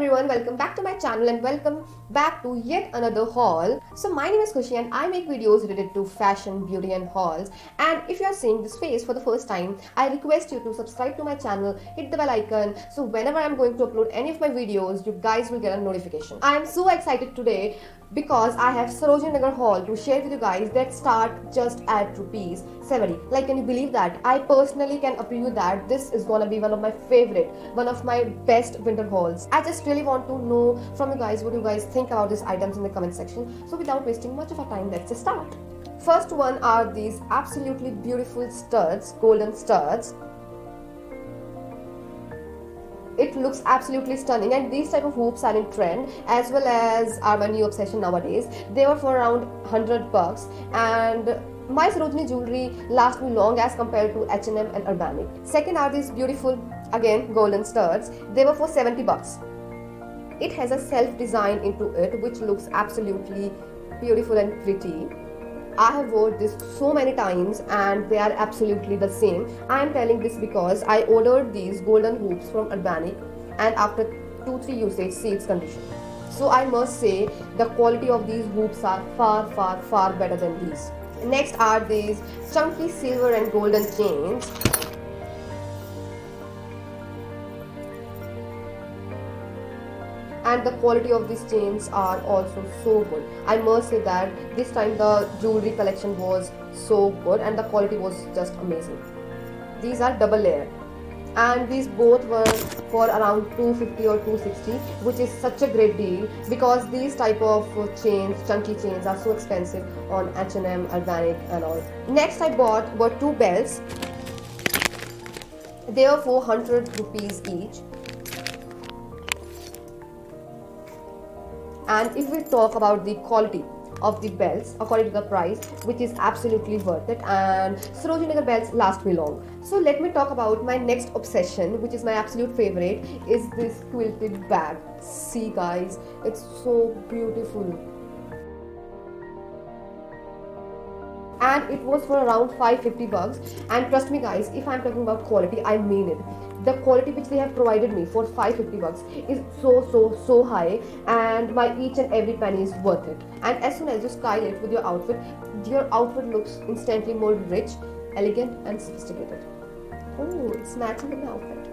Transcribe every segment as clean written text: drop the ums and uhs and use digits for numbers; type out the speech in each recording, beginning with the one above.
everyone, welcome back to my channel and welcome back to yet another haul. So my name is Khushi and I make videos related to fashion, beauty and hauls. And if you are seeing this face for the first time, I request you to subscribe to my channel, hit the bell icon, so whenever I'm going to upload any of my videos, you guys will get a notification. I am so excited today because I have Sarojini Nagar haul to share with you guys that start just at rupees 70. Like, can you believe that? I personally can approve you that this is gonna be one of my favorite, one of my best winter hauls. I just really want to know from you guys what you guys think about these items in the comment section. So without wasting much of our time, let's just start. First one are these absolutely beautiful studs, golden studs. It looks absolutely stunning, and these type of hoops are in trend as well as are my new obsession nowadays. They were for around 100 bucks, and my Sarojini jewelry lasts me long as compared to H&M and Urbanic. Second are these beautiful, again, golden studs. They were for 70 bucks. It has a self design into it which looks absolutely beautiful and pretty. I have worn this so many times and they are absolutely the same. I am telling this because I ordered these golden hoops from Urbanic and after 2-3 usage, see its condition. So I must say the quality of these hoops are far better than these. Next are these chunky silver and golden chains. And the quality of these chains are also so good. I must say that this time the jewelry collection was so good and the quality was just amazing. These are double layer and these both were for around 250 or 260, which is such a great deal because these type of chains, chunky chains, are so expensive on H&M, Urbanic and all. Next I bought were two belts. They were 400 rupees each. And if we talk about the quality of the belts according to the price, which is absolutely worth it, and Sarojini Nagar belts last me long. So let me talk about my next obsession, which is my absolute favorite, is this quilted bag. See guys, it's so beautiful. And it was for around 550 bucks, and trust me guys, if I'm talking about quality, I mean it. The quality which they have provided me for 550 bucks is so high, and my each and every penny is worth it. And as soon as you style it with your outfit looks instantly more rich, elegant and sophisticated. Oh, it's matching with my outfit.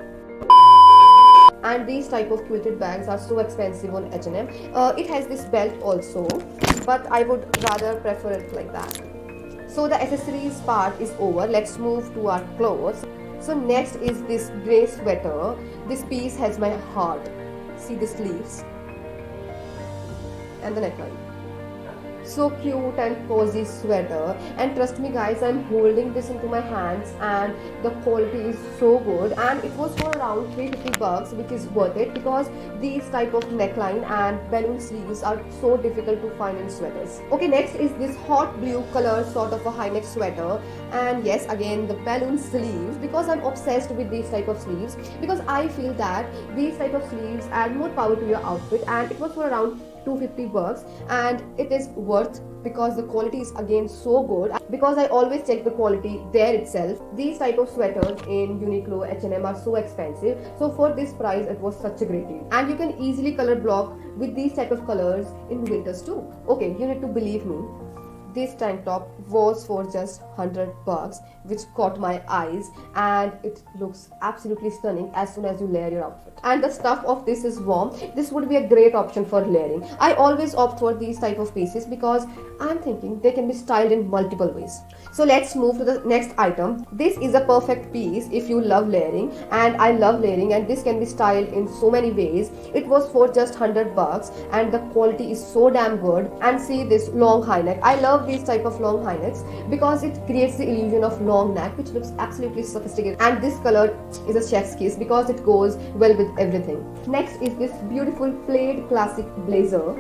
And these type of quilted bags are so expensive on H&M. It has this belt also, but I would rather prefer it like that. So the accessories part is over. Let's move to our clothes. So next is this grey sweater. This piece has my heart. See the sleeves and the neckline. So cute and cozy sweater, and trust me guys, I'm holding this into my hands and the quality is so good, and it was for around 350 bucks, which is worth it because these type of neckline and balloon sleeves are so difficult to find in sweaters. Okay, next is this hot blue color sort of a high neck sweater, and yes, again the balloon sleeves because I'm obsessed with these type of sleeves because I feel that these type of sleeves add more power to your outfit, and it was for around 250 bucks, and it is worth because the quality is again so good, because I always check the quality there itself. These type of sweaters in Uniqlo, H&M are so expensive, so for this price it was such a great deal. And you can easily color block with these type of colors in winters too. Okay, you need to believe me, this tank top was for just 100 bucks, which caught my eyes, and it looks absolutely stunning as soon as you layer your outfit. And the stuff of this is warm. This would be a great option for layering. I always opt for these type of pieces because I'm thinking they can be styled in multiple ways. So let's move to the next item. This is a perfect piece if you love layering, and I love layering, and this can be styled in so many ways. It was for just 100 bucks and the quality is so damn good. And see this long high neck. I love these type of long high necks because it creates the illusion of long neck, which looks absolutely sophisticated, and this color is a chef's kiss because it goes well with everything. Next is this beautiful plaid classic blazer,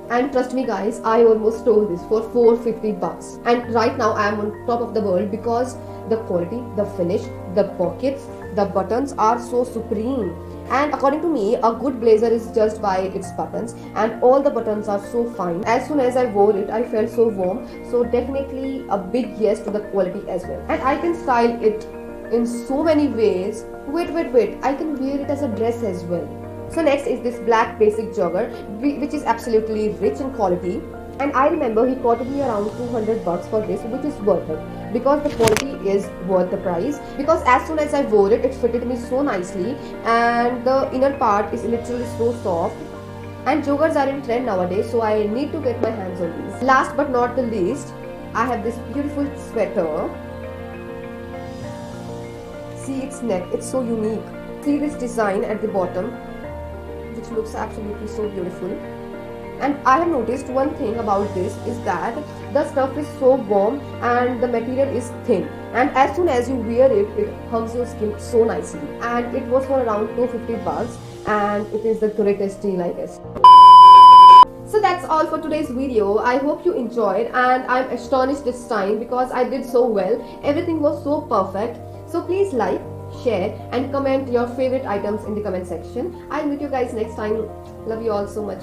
and trust me guys, I almost stole this for 450 bucks, and right now I am on top of the world because the quality, the finish, the pockets, the buttons are so supreme. And according to me, a good blazer is judged by its buttons, and all the buttons are so fine. As soon as I wore it, I felt so warm, so definitely a big yes to the quality as well. And I can style it in so many ways Wait, I can wear it as a dress as well. So next is this black basic jogger, which is absolutely rich in quality. And I remember he quoted me around 200 bucks for this, which is worth it because the quality is worth the price. Because as soon as I wore it, it fitted me so nicely, and the inner part is literally so soft. And joggers are in trend nowadays, so I need to get my hands on these. Last but not the least, I have this beautiful sweater. See its neck, it's so unique. See this design at the bottom, which looks absolutely so beautiful. And I have noticed one thing about this is that the stuff is so warm and the material is thin, and as soon as you wear it, it hugs your skin so nicely. And it was for around 250 bucks, and it is the greatest deal, I guess. So that's all for today's video. I hope you enjoyed, and I'm astonished this time because I did so well. Everything was so perfect. So please like, share and comment your favorite items in the comment section. I'll meet you guys next time. Love you all so much.